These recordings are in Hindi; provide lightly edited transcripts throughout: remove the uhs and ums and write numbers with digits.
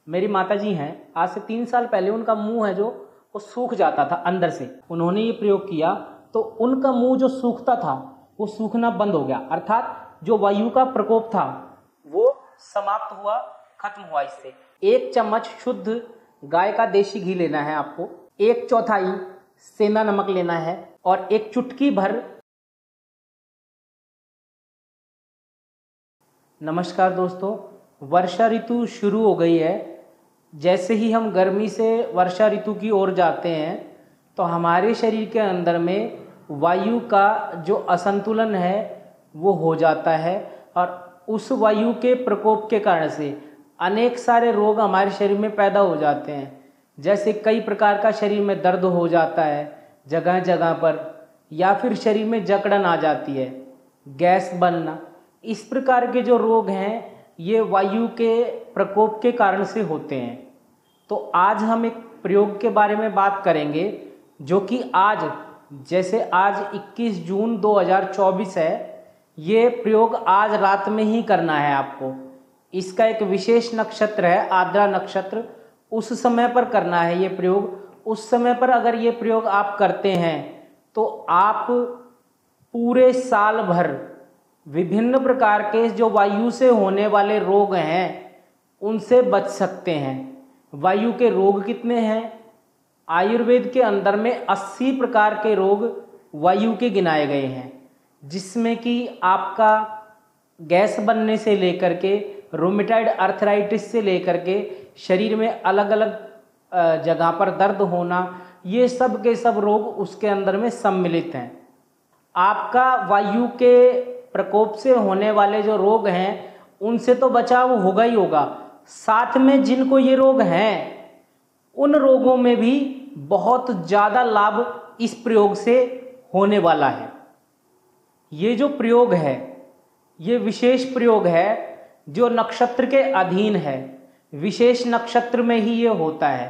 मेरी माताजी हैं, आज से 3 साल पहले उनका मुंह है जो वो सूख जाता था अंदर से। उन्होंने ये प्रयोग किया तो उनका मुंह जो सूखता था वो सूखना बंद हो गया, अर्थात जो वायु का प्रकोप था वो समाप्त हुआ, खत्म हुआ। इससे 1 चम्मच शुद्ध गाय का देशी घी लेना है आपको, 1/4 सेंधा नमक लेना है और 1 चुटकी भर। नमस्कार दोस्तों, वर्षा ऋतु शुरू हो गई है। जैसे ही हम गर्मी से वर्षा ऋतु की ओर जाते हैं तो हमारे शरीर के अंदर में वायु का जो असंतुलन है वो हो जाता है और उस वायु के प्रकोप के कारण से अनेक सारे रोग हमारे शरीर में पैदा हो जाते हैं। जैसे कई प्रकार का शरीर में दर्द हो जाता है जगह जगह पर, या फिर शरीर में जकड़न आ जाती है, गैस बनना। इस प्रकार के जो रोग हैं ये वायु के प्रकोप के कारण से होते हैं। तो आज हम एक प्रयोग के बारे में बात करेंगे जो कि जैसे आज 21 जून 2024 है, ये प्रयोग आज रात में ही करना है आपको। इसका एक विशेष नक्षत्र है आर्द्रा नक्षत्र, उस समय पर करना है ये प्रयोग। उस समय पर अगर ये प्रयोग आप करते हैं तो आप पूरे साल भर विभिन्न प्रकार के जो वायु से होने वाले रोग हैं उनसे बच सकते हैं। वायु के रोग कितने हैं? आयुर्वेद के अंदर में 80 प्रकार के रोग वायु के गिनाए गए हैं, जिसमें कि आपका गैस बनने से लेकर के रोमेटॉइड आर्थराइटिस से लेकर के शरीर में अलग अलग जगह पर दर्द होना, ये सब के सब रोग उसके अंदर में सम्मिलित हैं। आपका वायु के प्रकोप से होने वाले जो रोग हैं उनसे तो बचाव होगा ही होगा, साथ में जिनको ये रोग हैं उन रोगों में भी बहुत ज़्यादा लाभ इस प्रयोग से होने वाला है। ये जो प्रयोग है ये विशेष प्रयोग है जो नक्षत्र के अधीन है, विशेष नक्षत्र में ही ये होता है।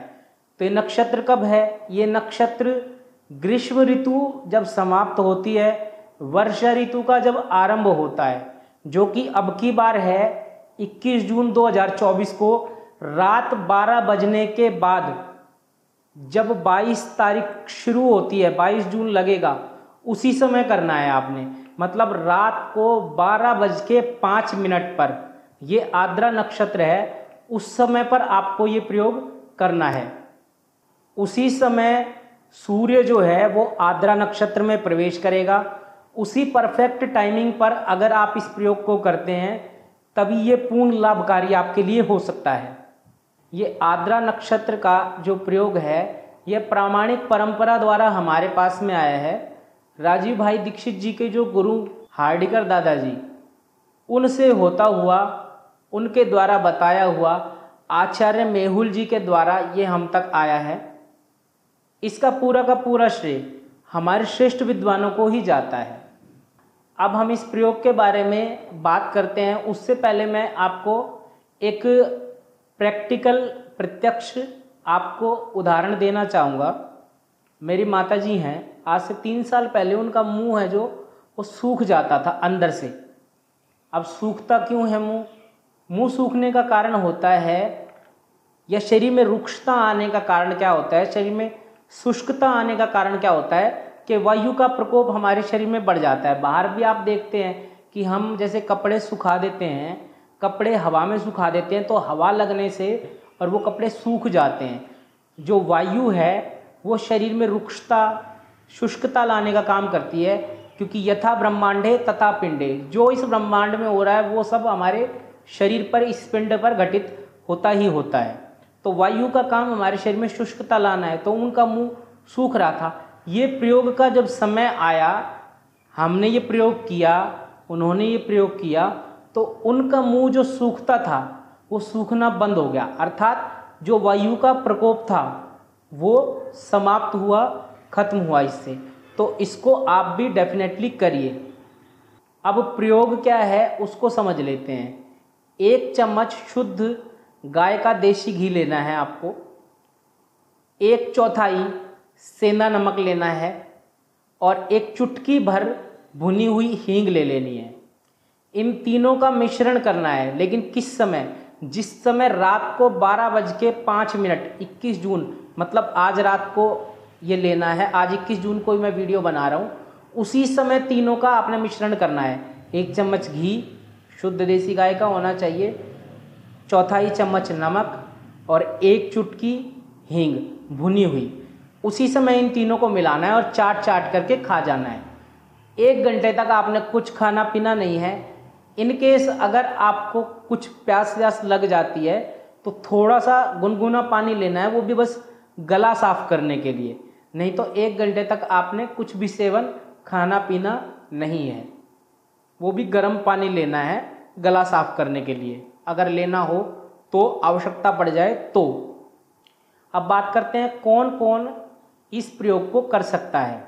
तो ये नक्षत्र कब है? ये नक्षत्र ग्रीष्म ऋतु जब समाप्त होती है, वर्षा ऋतु का जब आरंभ होता है, जो कि अब की बार है 21 जून 2024 को रात 12 बजने के बाद, जब 22 तारीख शुरू होती है, 22 जून लगेगा, उसी समय करना है आपने। मतलब रात को 12:05 पर ये आर्द्रा नक्षत्र है, उस समय पर आपको ये प्रयोग करना है। उसी समय सूर्य जो है वो आर्द्रा नक्षत्र में प्रवेश करेगा। उसी परफेक्ट टाइमिंग पर अगर आप इस प्रयोग को करते हैं तभी ये पूर्ण लाभकारी आपके लिए हो सकता है। ये आर्द्रा नक्षत्र का जो प्रयोग है ये प्रामाणिक परंपरा द्वारा हमारे पास में आया है। राजीव भाई दीक्षित जी के जो गुरु हार्डिकर दादाजी, उनसे होता हुआ, उनके द्वारा बताया हुआ, आचार्य मेहुल जी के द्वारा ये हम तक आया है। इसका पूरा का पूरा श्रेय हमारे श्रेष्ठ विद्वानों को ही जाता है। अब हम इस प्रयोग के बारे में बात करते हैं, उससे पहले मैं आपको एक प्रैक्टिकल प्रत्यक्ष आपको उदाहरण देना चाहूँगा। मेरी माताजी हैं, आज से 3 साल पहले उनका मुंह है जो वो सूख जाता था अंदर से। अब सूखता क्यों है मुंह? मुंह सूखने का कारण होता है, या शरीर में रुक्षता आने का कारण क्या होता है, शरीर में शुष्कता आने का कारण क्या होता है कि वायु का प्रकोप हमारे शरीर में बढ़ जाता है। बाहर भी आप देखते हैं कि हम जैसे कपड़े सुखा देते हैं, कपड़े हवा में सुखा देते हैं तो हवा लगने से और वो कपड़े सूख जाते हैं। जो वायु है वो शरीर में रुक्षता, शुष्कता लाने का काम करती है, क्योंकि यथा ब्रह्मांडे तथा पिंडे, जो इस ब्रह्मांड में हो रहा है वो सब हमारे शरीर पर, इस पिंड पर घटित होता ही होता है। तो वायु का काम हमारे शरीर में शुष्कता लाना है, तो उनका मुंह सूख रहा था। ये प्रयोग का जब समय आया, हमने ये प्रयोग किया, उन्होंने ये प्रयोग किया, तो उनका मुंह जो सूखता था वो सूखना बंद हो गया, अर्थात जो वायु का प्रकोप था वो समाप्त हुआ, खत्म हुआ इससे। तो इसको आप भी डेफिनेटली करिए। अब प्रयोग क्या है उसको समझ लेते हैं। 1 चम्मच शुद्ध गाय का देशी घी लेना है आपको, 1/4 सेंधा नमक लेना है और 1 चुटकी भर भुनी हुई हींग ले लेनी है। इन तीनों का मिश्रण करना है, लेकिन किस समय? जिस समय रात को 12:05 21 जून, मतलब आज रात को ये लेना है, आज 21 जून को मैं वीडियो बना रहा हूँ, उसी समय तीनों का आपने मिश्रण करना है। 1 चम्मच घी शुद्ध देसी गाय का होना चाहिए, 1/4 चम्मच नमक और 1 चुटकी हींग भुनी हुई। उसी समय इन तीनों को मिलाना है और चाट चाट करके खा जाना है। 1 घंटे तक आपने कुछ खाना पीना नहीं है। इन केस अगर आपको कुछ प्यास व्यास लग जाती है तो थोड़ा सा गुनगुना पानी लेना है, वो भी बस गला साफ करने के लिए। नहीं तो 1 घंटे तक आपने कुछ भी सेवन खाना पीना नहीं है। वो भी गर्म पानी लेना है गला साफ करने के लिए, अगर लेना हो तो, आवश्यकता पड़ जाए तो। अब बात करते हैं कौन कौन इस प्रयोग को कर सकता है।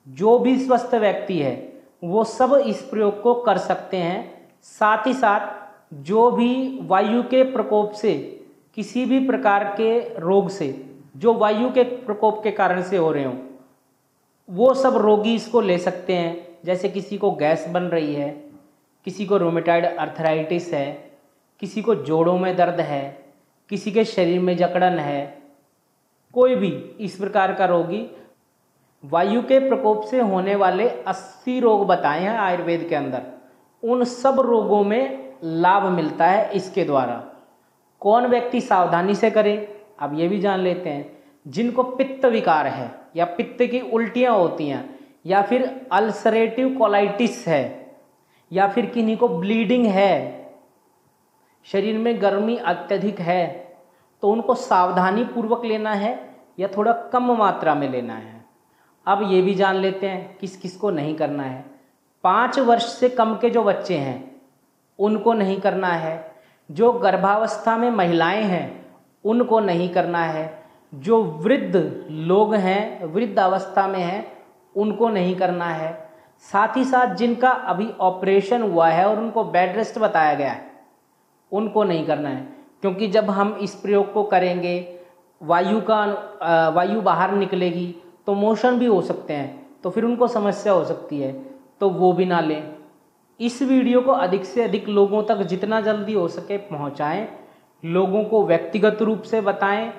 जो भी स्वस्थ व्यक्ति है वो सब इस प्रयोग को कर सकते हैं। साथ ही साथ जो भी वायु के प्रकोप से, किसी भी प्रकार के रोग से जो वायु के प्रकोप के कारण से हो रहे हों, वो सब रोगी इसको ले सकते हैं। जैसे किसी को गैस बन रही है, किसी को रोमेटॉइड अर्थराइटिस है, किसी को जोड़ों में दर्द है, किसी के शरीर में जकड़न है, कोई भी इस प्रकार का रोगी, वायु के प्रकोप से होने वाले 80 रोग बताए हैं आयुर्वेद के अंदर, उन सब रोगों में लाभ मिलता है इसके द्वारा। कौन व्यक्ति सावधानी से करे, अब ये भी जान लेते हैं। जिनको पित्त विकार है या पित्त की उल्टियाँ होती हैं, या फिर अल्सरेटिव कोलाइटिस है, या फिर किन्हीं को ब्लीडिंग है, शरीर में गर्मी अत्यधिक है, तो उनको सावधानी पूर्वक लेना है या थोड़ा कम मात्रा में लेना है। अब ये भी जान लेते हैं किस किस को नहीं करना है। 5 वर्ष से कम के जो बच्चे हैं उनको नहीं करना है। जो गर्भावस्था में महिलाएं हैं उनको नहीं करना है। जो वृद्ध लोग हैं, वृद्ध अवस्था में हैं, उनको नहीं करना है। साथ ही साथ जिनका अभी ऑपरेशन हुआ है और उनको बेड रेस्ट बताया गया है, उनको नहीं करना है। क्योंकि जब हम इस प्रयोग को करेंगे, वायु बाहर निकलेगी तो मोशन भी हो सकते हैं, तो फिर उनको समस्या हो सकती है, तो वो भी ना लें। इस वीडियो को अधिक से अधिक लोगों तक जितना जल्दी हो सके पहुंचाएं। लोगों को व्यक्तिगत रूप से बताएं,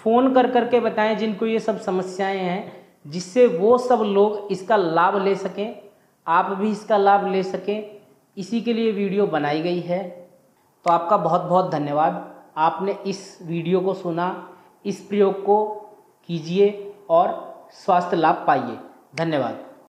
फ़ोन कर करके बताएं जिनको ये सब समस्याएं हैं, जिससे वो सब लोग इसका लाभ ले सकें, आप भी इसका लाभ ले सकें। इसी के लिए वीडियो बनाई गई है। तो आपका बहुत बहुत धन्यवाद। आपने इस वीडियो को सुना, इस प्रयोग को कीजिए और स्वास्थ्य लाभ पाइए। धन्यवाद।